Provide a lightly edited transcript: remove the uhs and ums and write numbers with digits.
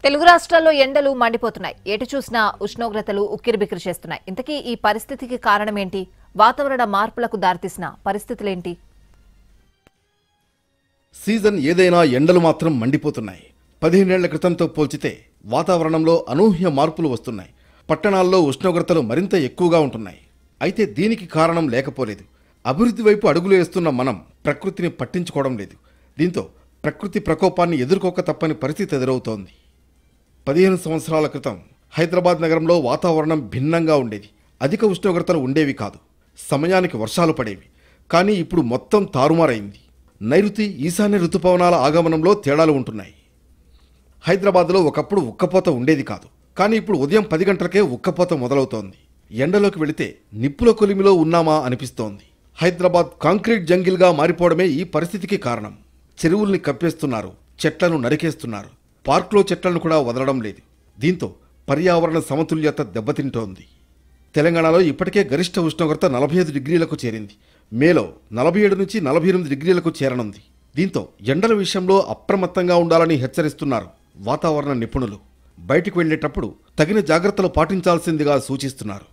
తెలుగు రాష్ట్రాల్లో ఎండలు మండిపోతున్నాయి. ఎటు చూసినా ఉష్ణోగ్రతలు ఉక్కిరిబిక్కిరి చేస్తున్నాయి. ఇంతకీ ఈ పరిస్థితికి కారణం ఏంటి? వాతావరణ మార్పులకు దారితీసిన పరిస్థితులేంటి? సీజన్ ఏదైనా ఎండలు మాత్రం మండిపోతున్నాయి. 15 ఏళ్ల క్రితంతో పోల్చితే వాతావరణంలో అనూహ్య మార్పులు వస్తున్నాయి. పట్టణాల్లో ఉష్ణోగ్రతలు మరింత ఎక్కువగా ఉంటున్నాయి. అయితే దీనికి కారణం లేకపోలేదు. అభివృద్ధి వైపు అడుగులు వేస్తున్న మనం ప్రకృతిని పట్టించుకోవడం లేదు. దీంతో ప్రకృతి ప్రకోపాన్ని ఎదుర్కోక తప్పని పరిస్థితి ఎదురవుతోంది. 15 సంవత్సరాల క్రితం హైదరాబాద్ నగరంలో వాతావరణం భిన్నంగా ఉండేది. అధిక ఉష్ణోగ్రతలు ఉండేవి కాదు. సమయానికి వర్షాలు పడేవి. కానీ ఇప్పుడు మొత్తం తారుమారైంది. నైరుతి ఈశాన్య ఋతుపవనాల ఆగమనంలో తేడాలు ఉంటున్నాయి. హైదరాబాద్లో ఒకప్పుడు ఉక్కపోత ఉండేది కాదు. కానీ ఇప్పుడు ఉదయం 10 గంటలకే ఉక్కపోత మొదలవుతోంది. ఎండలోకి వెళితే నిప్పుల కొలిమిలో ఉన్నామా అనిపిస్తోంది. హైదరాబాద్ కాంక్రీట్ జంగిల్గా మారిపోవడమే ఈ పరిస్థితికి కారణం. చెరువుల్ని కప్పేస్తున్నారు, చెట్లను నరికేస్తున్నారు, పార్కులో చెట్లను కూడా వదలడం లేదు. దీంతో పర్యావరణ సమతుల్యత దెబ్బతింటోంది. తెలంగాణలో ఇప్పటికే గరిష్ట ఉష్ణోగ్రత 45 డిగ్రీలకు చేరింది. మేలో 47 నుంచి 48 డిగ్రీలకు చేరనుంది. దీంతో ఎండల విషయంలో అప్రమత్తంగా ఉండాలని హెచ్చరిస్తున్నారు వాతావరణ నిపుణులు. బయటికి వెళ్లేటప్పుడు తగిన జాగ్రత్తలు పాటించాల్సిందిగా సూచిస్తున్నారు.